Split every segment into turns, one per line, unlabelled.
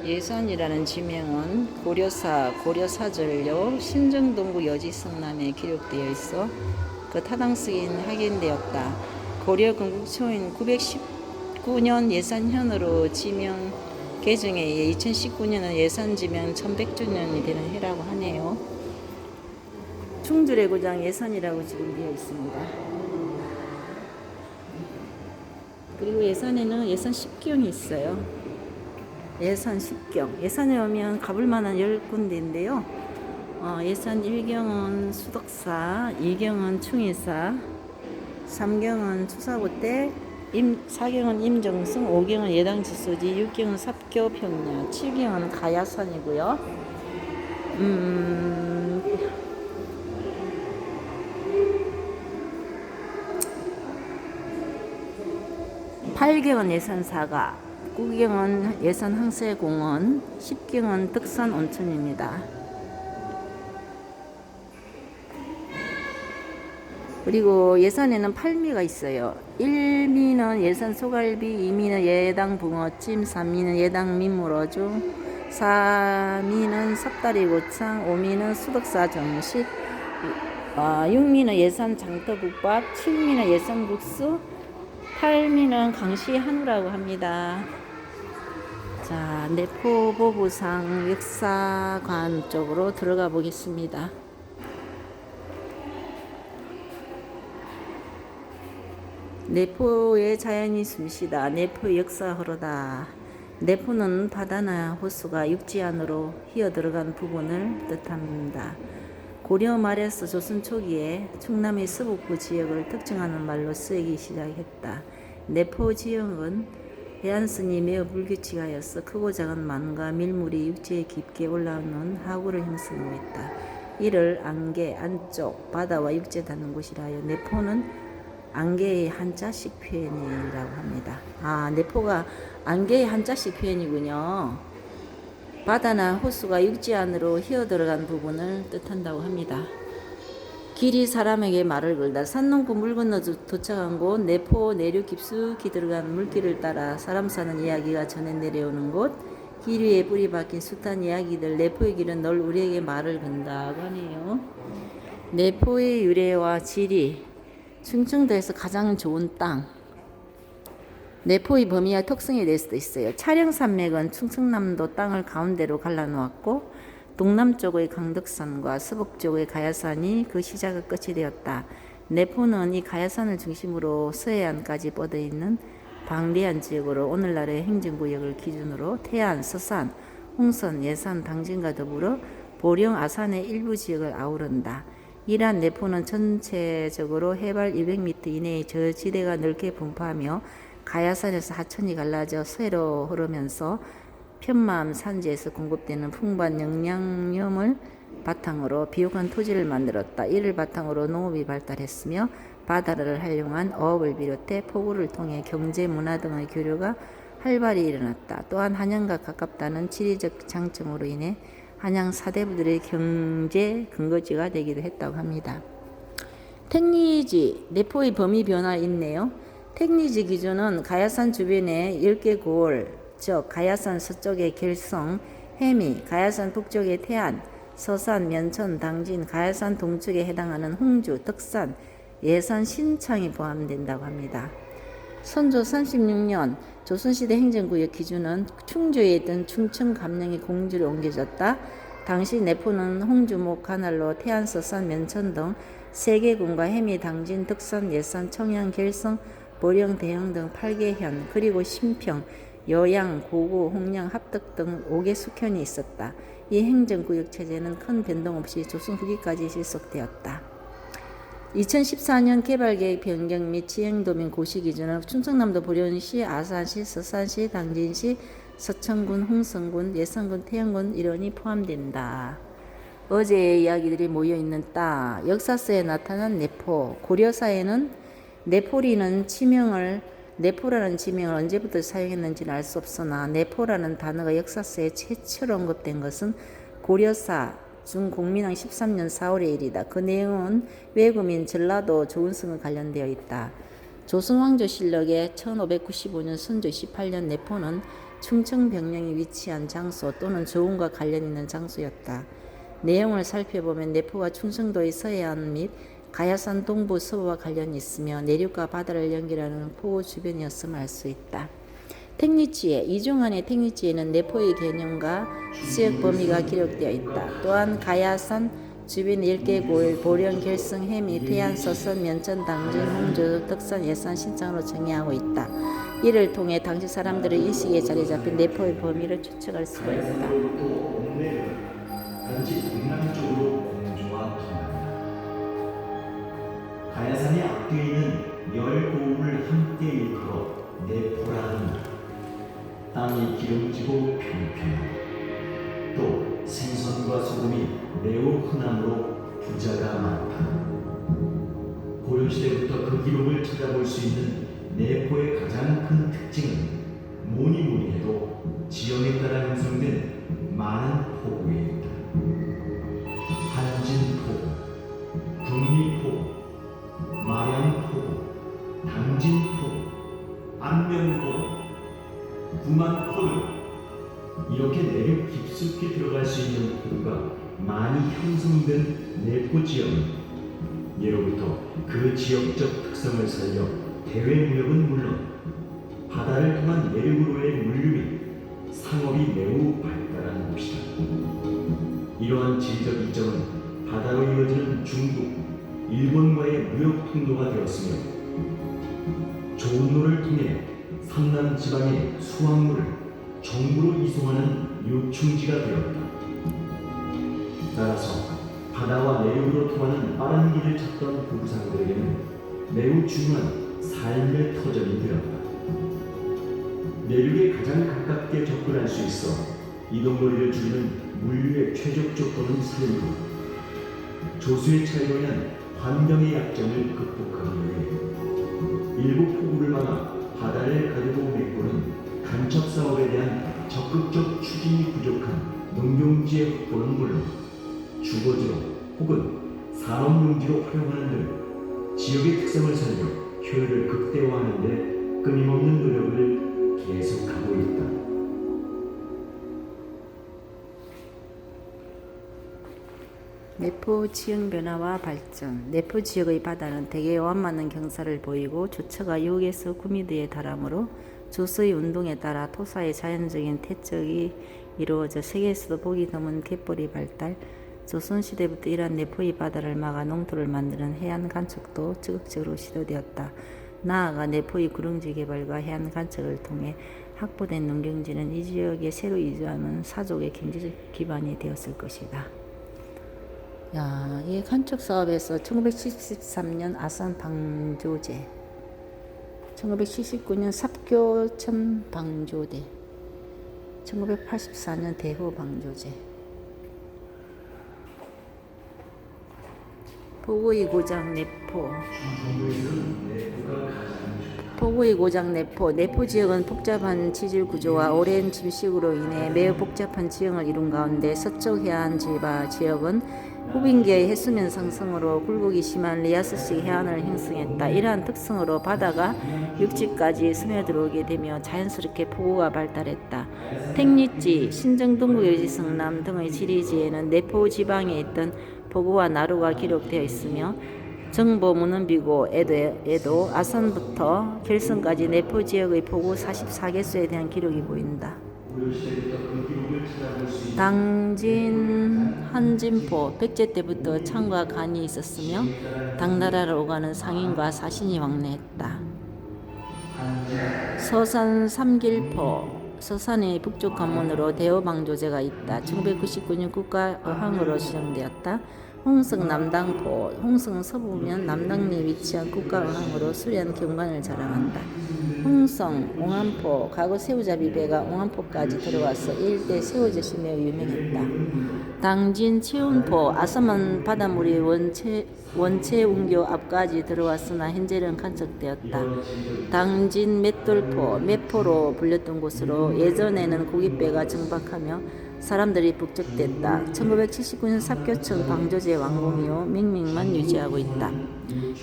예산이라는 지명은 고려사, 고려사절요 신정동구 여지성남에 기록되어 있어 그 타당성이 확인되었다. 고려 건국초인 919년 예산현으로 지명 개정에 의해 2019년은 예산지명 1100주년이 되는 해라고 하네요. 충주의 고장 예산이라고 지금 되어 있습니다. 그리고 예산에는 예산 10경이 있어요. 예산 10경. 예산에 오면 가볼 만한 10군데인데요. 예산 1경은 수덕사, 2경은 충의사, 3경은 추사보댁, 4경은 임정승, 5경은 예당지소지, 6경은 삽교평야, 7경은 가야산이고요. 8경은 예산사가, 9경은 예산항세공원, 10경은 덕산온천입니다. 그리고 예산에는 8미가 있어요. 1미는 예산 소갈비, 2미는 예당 붕어찜, 3미는 예당 민물어주, 4미는 섭다리고창, 5미는 수덕사 정식, 6미는 예산 장터국밥, 7미는 예산 국수, 8미는 강시 한우라고 합니다. 자, 내포보부상 역사관 쪽으로 들어가 보겠습니다. 내포의 자연이 숨쉬다. 내포의 역사 흐르다. 내포는 바다나 호수가 육지 안으로 휘어 들어간 부분을 뜻합니다. 고려 말에서 조선 초기에 충남의 서북부 지역을 특정하는 말로 쓰이기 시작했다. 내포 지역은 해안선이 매우 불규칙하여서 크고 작은 만과 밀물이 육지에 깊게 올라오는 하구를 형성하고 있다. 이를 안개, 안쪽, 바다와 육지에 닿는 곳이라 하여 내포는 안개의 한자식 표현이라고 합니다. 내포가 안개의 한자식 표현이군요. 바다나 호수가 육지 안으로 휘어 들어간 부분을 뜻한다고 합니다. 길이 사람에게 말을 걸다. 산 넘고 물 건너 도착한 곳, 내포 내륙 깊숙이 들어간 물길을 따라 사람 사는 이야기가 전해 내려오는 곳, 길 위에 뿌리 박힌 숱한 이야기들, 내포의 길은 늘 우리에게 말을 건다고 하네요. 내포의 유래와 지리, 충청도에서 가장 좋은 땅. 내포의 범위와 특성에 대해서도 있어요. 촬영산맥은 충청남도 땅을 가운데로 갈라놓았고 동남쪽의 강덕산과 서북쪽의 가야산이 그 시작과 끝이 되었다. 내포는 이 가야산을 중심으로 서해안까지 뻗어있는 방대한 지역으로 오늘날의 행정구역을 기준으로 태안, 서산, 홍선, 예산, 당진과 더불어 보령, 아산의 일부 지역을 아우른다. 이러한 내포는 전체적으로 해발 200m 이내의 저지대가 넓게 분포하며 가야산에서 하천이 갈라져 서해로 흐르면서 편마암 산지에서 공급되는 풍부한 영양염을 바탕으로 비옥한 토지를 만들었다. 이를 바탕으로 농업이 발달했으며 바다를 활용한 어업을 비롯해 포구를 통해 경제, 문화 등의 교류가 활발히 일어났다. 또한 한양과 가깝다는 지리적 장점으로 인해 한양 사대부들의 경제 근거지가 되기도 했다고 합니다. 택리지, 내포의 범위 변화 있네요. 택리지 기준은 가야산 주변에 10개 고을, 즉 가야산 서쪽의 결성, 해미, 가야산 북쪽의 태안, 서산, 면천, 당진, 가야산 동쪽에 해당하는 홍주, 덕산, 예산, 신창이 포함된다고 합니다. 선조 36년 조선시대 행정구역 기준은 충주에 있던 충청 감령이 공주로 옮겨졌다. 당시 내포는 홍주목 관할로 태안, 서산, 면천 등 3개군과 해미, 당진, 덕산, 예산, 청양, 결성, 보령, 대형 등 8개 현, 그리고 신평, 여양, 고구, 홍량, 합덕 등 5개 숙현이 있었다. 이 행정구역 체제는 큰 변동 없이 조선 후기까지 지속되었다. 2014년 개발계획 변경 및 지행도민 고시 기준은 충청남도 보령시, 아산시, 서산시, 당진시, 서천군, 홍성군, 예산군, 태안군 일원이 포함된다. 어제의 이야기들이 모여있는 땅, 역사서에 나타난 내포, 고려사에는 내포리는 지명을 내포라는 지명을 언제부터 사용했는지는 알 수 없으나 내포라는 단어가 역사서에 최초로 언급된 것은 고려사 중공민왕 13년 4월의 일이다. 그 내용은 외구민 전라도 조은성과 관련되어 있다. 조선왕조실록에 1595년 선조 28년 내포는 충청 병령이 위치한 장소 또는 조운과 관련 있는 장소였다. 내용을 살펴보면 내포가 충청도의 서해안 및 가야산 동부 서부와 관련이 있으며 내륙과 바다를 연결하는 포구 주변이었음을 알 수 있다. 택리지혜, 이중한의 택리지혜는 내포의 개념과 지역 범위가 기록되어 있다. 또한 가야산 주변 10개 고을, 보령, 결성, 해미, 태안, 서선, 면천, 당진, 홍주, 덕산, 예산, 신창으로 정의하고 있다. 이를 통해 당시 사람들의 인식에 자리 잡힌 내포의 범위를 추측할 수가 있다.
단지 동남쪽으로 공조와 통한다. 가야산의 앞뒤에 있는 10고을을 함께 일컬어 내포라 한다. 땅이 기름지고 평평하고 또 생선과 소금이 매우 흔함으로 부자가 많다. 고려시대부터 그 기록을 찾아볼 수 있는 내포의 가장 큰 특징은 뭐니 해도 지형에 따라 형성된 많은 포구에 있다. 한진포구, 북리포구, 마량포구, 당진포구, 안면포구, 구만포구, 이렇게 내륙 깊숙이 들어갈 수 있는 포구가 많이 형성된 내포 지역은 예로부터 그 지역적 특성을 살려 대외 무역은 물론 바다를 통한 내륙으로의 물류 및 상업이 매우 발달한 곳이다. 이러한 지리적 이점은 바다로 이어지는 중국, 일본과의 무역 통로가 되었으며 조운로를 통해 삼남 지방의 수확물을 정부로 이송하는 요충지가 되었다. 따라서 바다와 내륙으로 통하는 빠른 길을 찾던 부부상들에게는 매우 중요한 삶의 터전이 되었다. 내륙에 가장 가깝게 접근할 수 있어 이동거리를 줄이는 물류의 최적 조건은 살리고 조수의 차이로 인한 환경의 약점을 극복하기 위해 일부 포구를 막아 바다를 가지고 메꾸는 간첩 사업에 대한 적극적 추진이 부족한 농경지의 확보는 물론 주거지로 혹은 산업용지로 활용하는 등 지역의 특성을 살려 효율을 극대화하는 데 끊임없는 노력을 계속하고 있다.
내포 지형 변화와 발전. 내포 지역의 바다는 대개 완만한 경사를 보이고 조처가 6에서 9m에 달하므로 조수의 운동에 따라 토사의 자연적인 퇴적이 이루어져 세계에서도 보기 드문 갯벌이 발달, 조선시대부터 이러한 내포의 바다를 막아 농토를 만드는 해안 간척도 적극적으로 시도되었다. 나아가 내포의 구릉지 개발과 해안 간척을 통해 확보된 농경지는 이 지역에 새로 이주하는 사족의 경제적 기반이 되었을 것이다. 이 간척 사업에서 1973년 아산 방조제, 1979년 삽교천 방조대, 1984년 대호 방조제. 포구의 고장 내포. 포구의 고장 내포. 내포 지역은 복잡한 지질 구조와 오랜 침식으로 인해 매우 복잡한 지형을 이룬 가운데 서쪽 해안 지역은 후빈계의 해수면 상승으로 굴곡이 심한 리아스식 해안을 형성했다. 이러한 특성으로 바다가 육지까지 스며들어오게 되며 자연스럽게 포구가 발달했다. 택리지, 신정동구 여지성남 등의 지리지에는 내포 지방에 있던 포구와 나루가 기록되어 있으며 정보 문헌비고에도 아산부터 결성까지 내포 지역의 포구 44개수에 대한 기록이 보인다. 당진 한진포 백제 때부터 창과 간이 있었으며 당나라로 오가는 상인과 사신이 왕래했다. 서산 삼길포 서산의 북쪽 관문으로 대호방조제가 있다. 1999년 국가의항으로 지정되었다. 홍성 남당포 홍성 서부면 남당리에 위치한 국가의항으로 수려한 경관을 자랑한다. 홍성 옹안포 과거 새우잡이 배가 옹안포까지 들어와서 이 일대 새우젓이 매우 유명했다. 당진 치운포 아사만 바닷물이 원체 운교 앞까지 들어왔으나 현재는 간척되었다. 당진 맷돌포 매포로 불렸던 곳으로 예전에는 고깃배가 정박하며 사람들이 북적댔다. 1979년 삽교천 방조제 완공 이후 맹명만 유지하고 있다.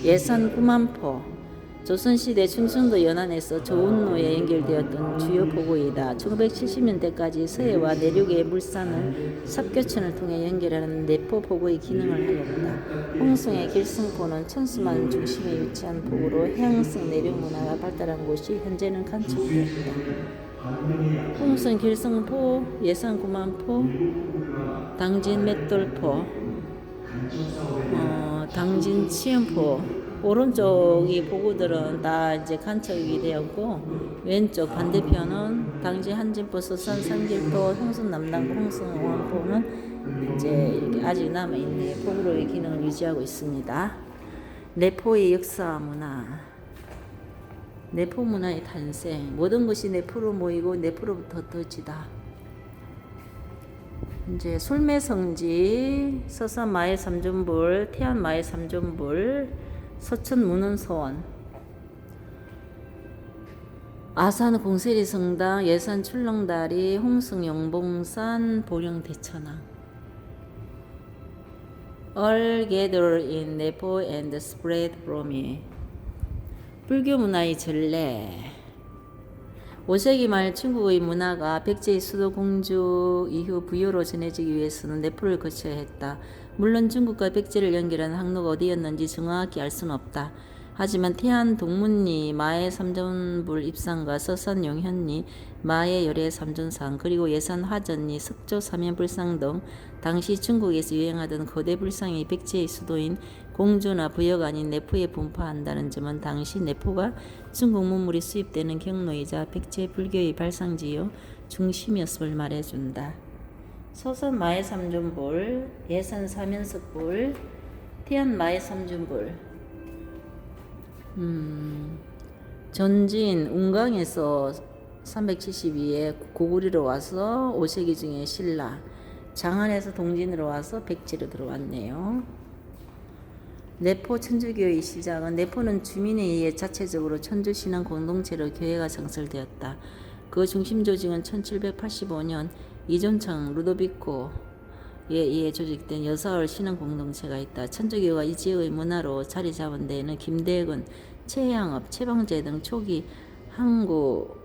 예산 구만포 조선시대 충청도 연안에서 조운로에 연결되었던 주요 포구이다. 1970년대까지 서해와 내륙의 물산을 삽교천을 통해 연결하는 내포 포구의 기능을 하였다. 홍성의 길승포는 천수만 중심에 위치한 포구로 해양성 내륙 문화가 발달한 곳이 현재는 간척되었다. 홍성 길승포, 예산 구만포, 당진 맷돌포, 당진 치음포, 오른쪽이 포구들은 다 이제 간척이 되었고, 왼쪽 반대편은 당진 한진포, 서산 삼길포, 홍성 남당포, 홍성 오원포는 이제 이렇게 아직 남아 있는 포구로의 기능을 유지하고 있습니다. 내포의 역사 문화. 내포 문화의 탄생. 모든 것이 내포로 모이고 내포로부터 터지다. 이제 솔매성지, 서산 마의 삼존불, 태안 마의 삼존불, 서천 문헌소원, 아산 공세리 성당, 예산 출렁다리, 홍성 영봉산, 보령 대천왕. All gather in Nepo and spread from it. 불교 문화의 전래. 5세기 말 중국의 문화가 백제의 수도 공주 이후 부여로 전해지기 위해서는 내포를 거쳐야 했다. 물론 중국과 백제를 연결하는 항로가 어디였는지 정확히 알 수는 없다. 하지만 태안 동문리 마의 삼존불 입상과 서산 용현리 마의 열애 삼존상, 그리고 예산 화전리 석조 삼연불상 등 당시 중국에서 유행하던 거대 불상이 백제의 수도인 공주나 부여가 아닌 내포에 분포한다는 점은 당시 내포가 중국 문물이 수입되는 경로이자 백제 불교의 발상지요 중심이었음을 말해준다. 서산 마의 삼존불, 예산 사면석불, 태안 마의 삼존불. 전진 운강에서 372에 고구리로 와서 5세기 중에 신라, 장안에서 동진으로 와서 백제로 들어왔네요. 내포 천주교의 시작은, 내포는 주민에 의해 자체적으로 천주신앙 공동체로 교회가 창설되었다. 그 중심 조직은 1785년 이존청 루도비코에 의해 조직된 여사월 신앙 공동체가 있다. 천주교가 이 지역의 문화로 자리 잡은 데에는 김대근, 최양업, 최방재 등 초기 한국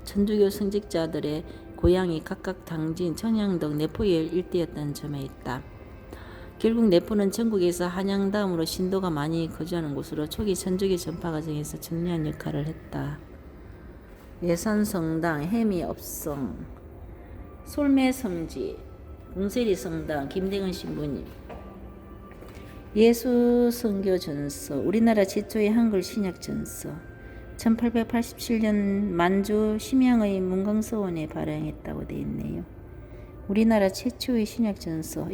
천주교 성직자들의 고향이 각각 당진, 청양 등 내포의 일대였다는 점에 있다. 결국 내포는 전국에서 한양 다음으로 신도가 많이 거주하는 곳으로 초기 천주교 전파 과정에서 중요한 역할을 했다. 예산성당, 해미업성, 솔매성지, 공세리성당, 김대근 신부님. 예수선교전서, 우리나라 최초의 한글 신약전서, 1887년 만주 심양의 문광서원에 발행했다고 되어 있네요. 우리나라 최초의 신약전서,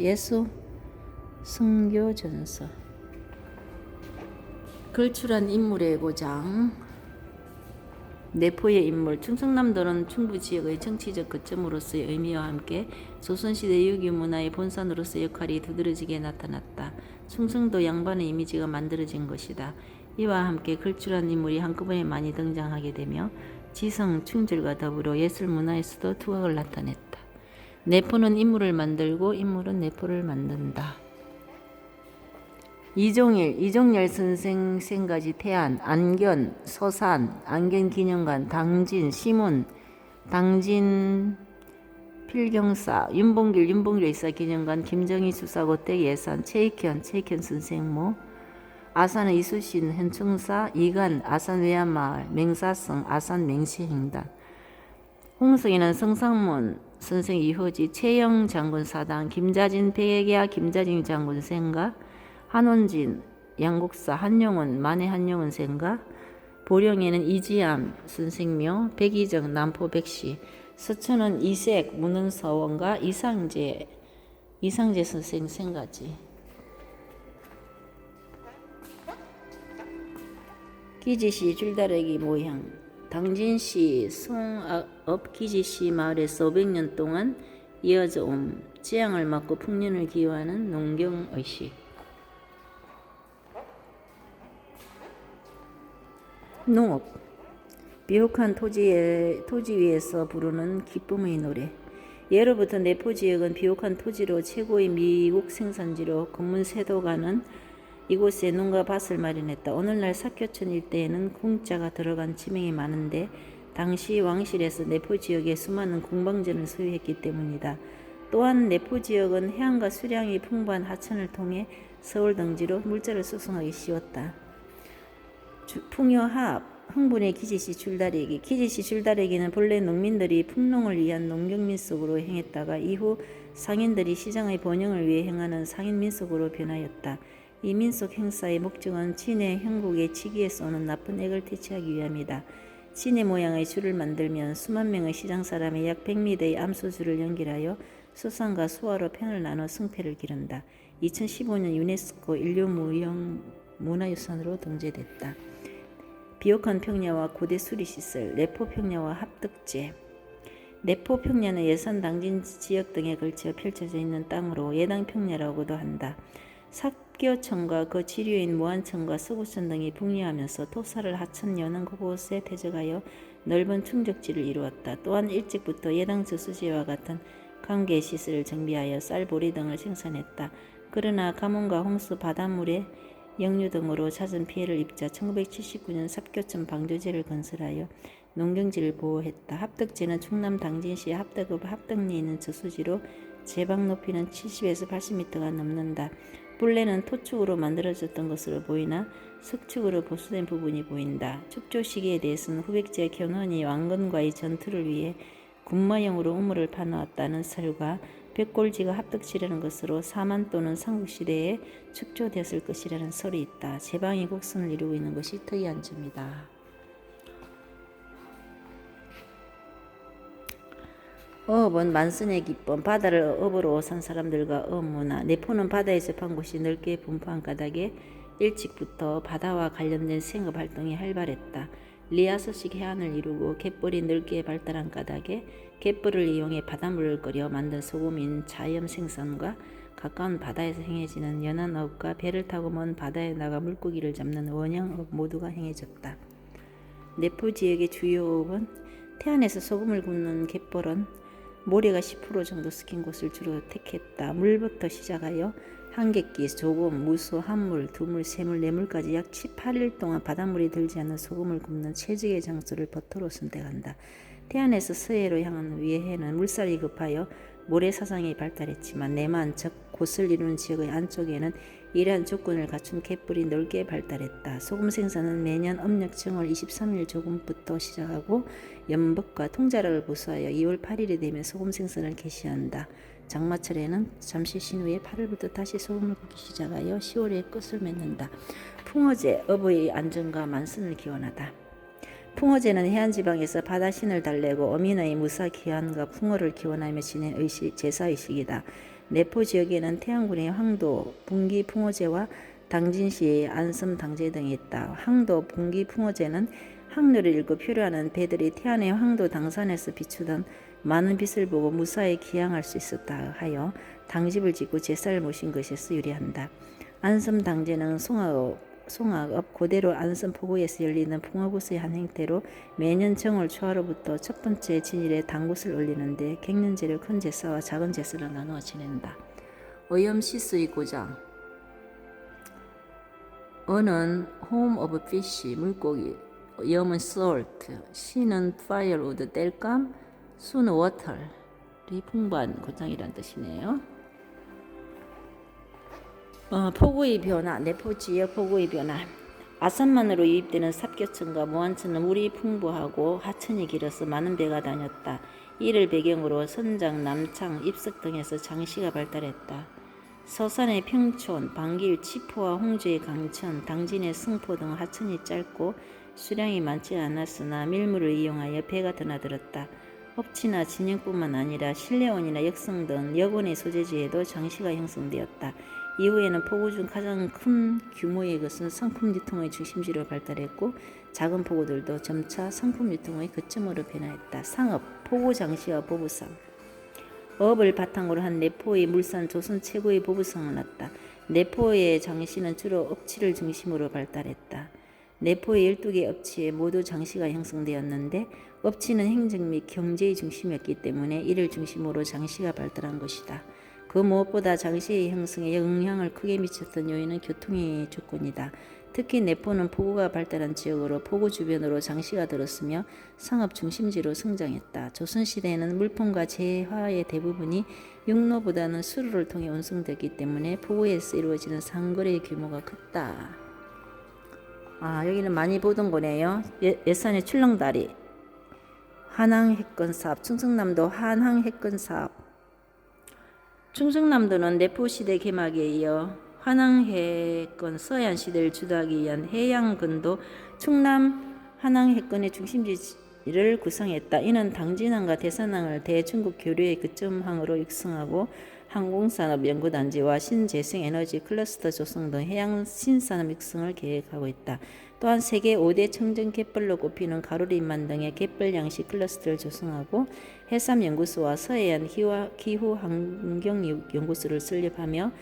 예수선교전서. 걸출한 인물의 고장. 내포의 인물. 충청남도는 충북 지역의 정치적 거점으로서의 의미와 함께 조선시대 유교 문화의 본산으로서의 역할이 두드러지게 나타났다. 충청도 양반의 이미지가 만들어진 것이다. 이와 함께 걸출한 인물이 한꺼번에 많이 등장하게 되며 지성, 충절과 더불어 예술 문화에서도 두각을 나타냈다. 내포는 인물을 만들고 인물은 내포를 만든다. 이종열 선생 생가지 태안, 안견, 서산, 안견기념관, 당진, 시문, 당진 필경사, 윤봉길 의사기념관, 김정희 수사고댁 예산, 최익현 선생모, 아산의 이수신 현충사, 이간 아산 외암마을, 맹사성 아산 맹시행단, 홍성에는 성상문 선생 이호지, 최영 장군 사당, 김자진 백야 김자진 장군 생가, 한원진 양곡사, 한용운 만해 한용운 생가, 보령에는 이지암 선생묘, 백이정 남포 백시, 서천은 이색 문헌서원과 이상재 선생 생가지. 기지시 줄다리기 모형. 당진시 송업 기지시 마을에서 500년 동안 이어져 온 재앙을 막고 풍년을 기원하는 농경의식. 농업. 비옥한 토지 위에서 부르는 기쁨의 노래. 예로부터 내포 지역은 비옥한 토지로 최고의 미국 생산지로 검문 세도가는 이곳에 농가 밭을 마련했다. 오늘날 사교촌 일대에는 공자가 들어간 지명이 많은데 당시 왕실에서 내포 지역에 수많은 공방전을 소유했기 때문이다. 또한 내포 지역은 해안과 수량이 풍부한 하천을 통해 서울 등지로 물자를 수송하기 쉬웠다. 풍요합 흥분의 기지시 줄다리기. 기지시 줄다리기는 본래 농민들이 풍농을 위한 농경민속으로 행했다가 이후 상인들이 시장의 번영을 위해 행하는 상인민속으로 변하였다. 이 민속 행사의 목적은 진해 형국의 치기에 쏘는 나쁜 액을 퇴치하기 위함이다. 진해 모양의 줄을 만들면 수만 명의 시장 사람이 약 100미터의 암소줄을 연결하여 수상과 수화로 편을 나눠 승패를 기른다. 2015년 유네스코 인류무형문화유산으로 등재됐다. 비옥한 평야와 고대 수리시설, 내포 평야와 합덕제. 내포 평야는 예산 당진 지역 등에 걸쳐 펼쳐져 있는 땅으로 예당 평야라고도 한다. 삭교천과 그 지류인 무안천과 서구천 등이 북리하면서 토사를 하천 여는 그곳에 퇴적하여 넓은 충적지를 이루었다. 또한 일찍부터 예당 저수지와 같은 관계 시설을 정비하여 쌀, 보리 등을 생산했다. 그러나 가뭄과 홍수, 바닷물의 역류 등으로 잦은 피해를 입자 1979년 삽교천 방조제를 건설하여 농경지를 보호했다. 합덕제는 충남 당진시 합덕읍 합덕리에 있는 저수지로 제방 높이는 70에서 80m가 넘는다. 본래는 토축으로 만들어졌던 것으로 보이나 석축으로 보수된 부분이 보인다. 축조 시기에 대해서는 후백제 견훤이 왕건과의 전투를 위해 군마형으로 우물을 파놓았다는 설과 백골지가 합덕지라는 것으로 사만 또는 삼국시대에 축조되었을 것이라는 설이 있다. 제방이 곡선을 이루고 있는 것이 특이한 점이다. 어업은 만선의 기법, 바다를 업으로 산 사람들과 어업문화. 내포는 바다에 접한 곳이 넓게 분포한 까닭에 일찍부터 바다와 관련된 생업활동이 활발했다. 리아서식 해안을 이루고 갯벌이 넓게 발달한 까닭에 갯벌을 이용해 바닷물을 끓여 만든 소금인 자염 생산과 가까운 바다에서 행해지는 연안어업과 배를 타고 먼 바다에 나가 물고기를 잡는 원양어업 모두가 행해졌다. 내포 지역의 주요 어업은 태안에서 소금을 굽는 갯벌은 모래가 10% 정도 섞인 곳을 주로 택했다. 물부터 시작하여 한객기, 조금, 무수, 한물, 두물, 세물, 네물까지 약 8일 동안 바닷물이 들지 않는 소금을 굽는 최적의 장소를 버터로 선택한다. 태안에서 서해로 향하는 위해에는 물살이 급하여 모래사장이 발달했지만 내만 즉 곳을 이루는 지역의 안쪽에는 이러한 조건을 갖춘 갯벌이 넓게 발달했다. 소금 생산은 매년 âm 정월 23일 조금부터 시작하고 연복과 통자락을 보수하여 2월 8일이 되면 소금 생산을 개시한다. 장마철에는 잠시 쉰 후에 8월부터 다시 소금을 붓기 시작하여 10월에 끝을 맺는다. 풍어제, 어부의 안전과 만선을 기원하다. 풍어제는 해안지방에서 바다신을 달래고 어민의 무사 귀환과 풍어를 기원하며 지낸 제사의식이다. 내포 지역에는 태안군의 황도, 분기 풍어제와 당진시의 안섬 당제 등이 있다. 황도, 분기 풍어제는 항로를 읽고 표류하는 배들이 태안의 황도 당산에서 비추던 많은 빛을 보고 무사히 귀향할 수 있었다 하여 당집을 짓고 제사를 모신 것에서 유래한다. 안섬 당제는 송악읍 고대로 안섬 포구에서 열리는 풍어굿의 한 행태로 매년 정월 초하로부터 첫 번째 진일에 당굿을 올리는데 갱년제를 큰 제사와 작은 제사로 나누어 지낸다. 어염시스의 고장. 어는 home of fish, 물고기, 염은 salt, 시는 firewood, 땔감, 수는 water이 풍부한 고장이란 뜻이네요. 폭우의 변화, 내포 지역 폭우의 변화. 아산만으로 유입되는 삽교천과 무안천은 물이 풍부하고 하천이 길어서 많은 배가 다녔다. 이를 배경으로 선장, 남창, 입석 등에서 장시가 발달했다. 서산의 평촌, 방길, 치포와 홍주의 강천, 당진의 승포 등 하천이 짧고 수량이 많지 않았으나 밀물을 이용하여 배가 드나들었다. 업치나 진영뿐만 아니라 신뢰원이나 역성 등 여건의 소재지에도 장시가 형성되었다. 이후에는 포구 중 가장 큰 규모의 것은 상품 유통의 중심지로 발달했고 작은 포구들도 점차 상품 유통의 거점으로 변화했다. 상업, 포구 장시와 보부상. 어업을 바탕으로 한 내포의 물산 조선 최고의 보부상을 낳았다. 내포의 장시는 주로 업치를 중심으로 발달했다. 내포의 12개 업치에 모두 장시가 형성되었는데 업치는 행정 및 경제의 중심이었기 때문에 이를 중심으로 장시가 발달한 것이다. 그 무엇보다 장시의 형성에 영향을 크게 미쳤던 요인은 교통의 조건이다. 특히 내포는 포구가 발달한 지역으로 포구 주변으로 장시가 들었으며 상업 중심지로 성장했다. 조선시대에는 물품과 재화의 대부분이 육로보다는 수로를 통해 운송되기 때문에 포구에서 이루어지는 상거래의 규모가 컸다. 여기는 많이 보던 거네요. 예산의 출렁다리, 한항해건사업, 충청남도 한항해건사업. 충청남도는 내포시대 개막에 이어 한항해권 서해안시대를 주도하기 위한 해양건도 충남 한항해권의 중심지를 구성했다. 이는 당진항과 대산항을 대중국 교류의 거점항으로 육성하고 항공산업연구단지와 신재생에너지 클러스터 조성 등 해양 신산업 육성을 계획하고 있다. 또한 세계 5대 청정 갯벌로 꼽히는 가로림만 등의 갯벌 양식 클러스터를 조성하고 해삼연구소와 서해안 기후환경연구소를 설립하며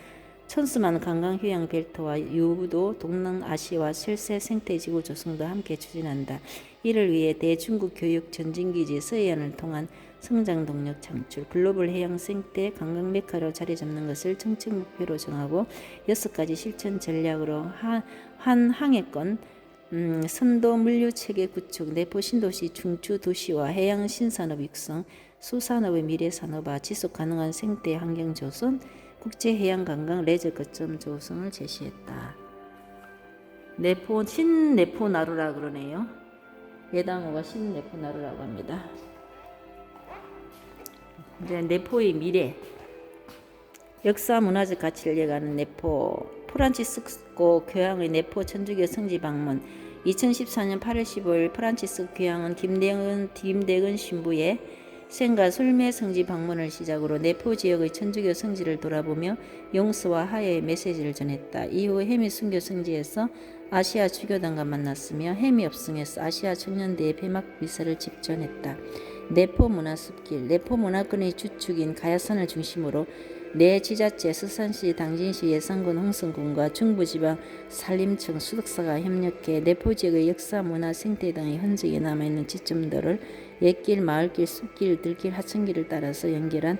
천수만 관광휴양 벨트와 유도 동남아시아 실세 생태지구 조성도 함께 추진한다. 이를 위해 대중국 교육 전진기지 서해안을 통한 성장 동력 창출, 글로벌 해양 생태 관광 메카로 자리 잡는 것을 정책 목표로 정하고 6가지 실천 전략으로 한항해권 선도 물류 체계 구축, 내포 신도시 중추 도시와 해양 신산업 육성, 수산업의 미래 산업화, 지속 가능한 생태 환경 조성, 국제 해양 관광 레저 거점 조성을 제시했다. 내포 신내포 나루라 그러네요. 예당호가 신내포 나루라고 합니다. 이제 내포의 미래, 역사 문화적 가치를 이어가는 내포, 프란치스코 교황의 내포 천주교 성지 방문. 2014년 8월 15일 프란치스코 교황은 김대근 신부의 생가 솔메 성지 방문을 시작으로 내포 지역의 천주교 성지를 돌아보며 용서와 화해의 메시지를 전했다. 이후 해미 순교 성지에서 아시아 주교단과 만났으며 해미 엽성에서 아시아 청년대의 폐막 미사를 집전했다. 내포 문화숲길, 내포 문화권의 주축인 가야산을 중심으로 내 지자체, 수산시, 당진시, 예산군, 홍성군과 중부지방 산림청, 수덕사가 협력해 내포 지역의 역사, 문화, 생태 등의 흔적이 남아있는 지점들을 옛길, 마을길, 숲길, 들길, 하천길을 따라서 연결한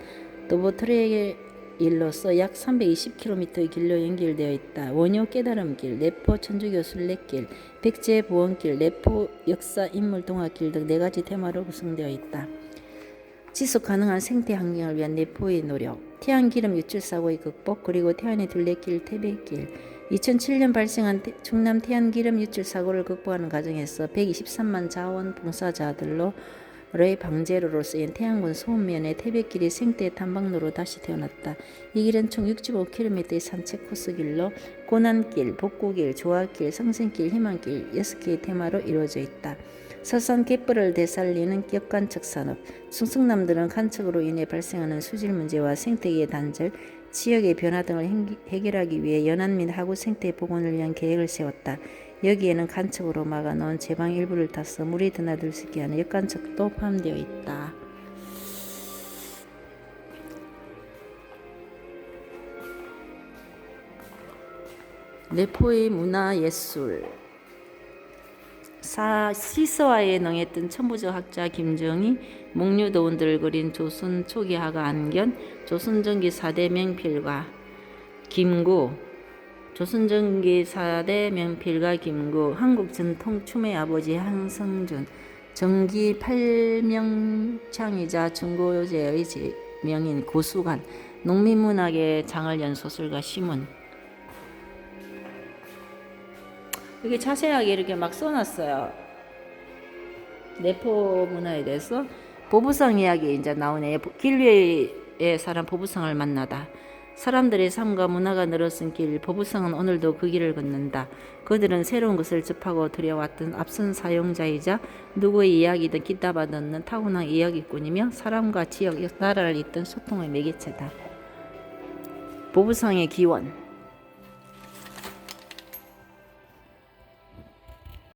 도보트레일로서 약 320km의 길로 연결되어 있다. 원효 깨달음길, 내포 천주교 순례길, 백제보원길, 내포 역사 인물 동화길 등 4가지 테마로 구성되어 있다. 지속 가능한 생태 환경을 위한 내포의 노력, 태안기름 유출 사고의 극복, 그리고 태안의 둘레길, 태백길. 2007년 발생한 충남 태안기름 유출 사고를 극복하는 과정에서 123만 자원봉사자들로의 방제로로 쓰인 태안군 소원면의 태백길이 생태 탐방로로 다시 태어났다. 이 길은 총 65km의 산책 코스길로 고난길, 복구길, 조화길, 성생길, 희망길 6개의 테마로 이루어져 있다. 서산 갯벌을 되살리는 역간척 산업, 충청남도는 간척으로 인해 발생하는 수질 문제와 생태계의 단절, 지역의 변화 등을 해결하기 위해 연안 및 하구 생태 복원을 위한 계획을 세웠다. 여기에는 간척으로 막아놓은 제방 일부를 타서 물이 드나들 수 있게 하는 역간척도 포함되어 있다. 내포의 문화예술, 시서와에 능했던 천부적 학자 김정희, 목류도원들을 그린 조선 초기 화가 안견, 조선전기 4대 명필가 김구, 조선전기 4대 명필가 김구, 한국전통 춤의 아버지 한성준, 전기 8명창이자 중고제의 명인 고수관, 농민문학의 장을 연 소설가 시문. 이게 자세하게 이렇게 막 써놨어요. 내포 문화에 대해서. 보부상 이야기 이제 나오네요. 길 위의 사람 보부상을 만나다. 사람들의 삶과 문화가 늘어선 길, 보부상은 오늘도 그 길을 걷는다. 그들은 새로운 것을 접하고 들여왔던 앞선 사용자이자 누구의 이야기든 기타바 듣는 타고난 이야기꾼이며 사람과 지역, 나라를 잇던 소통의 매개체다. 보부상의 기원.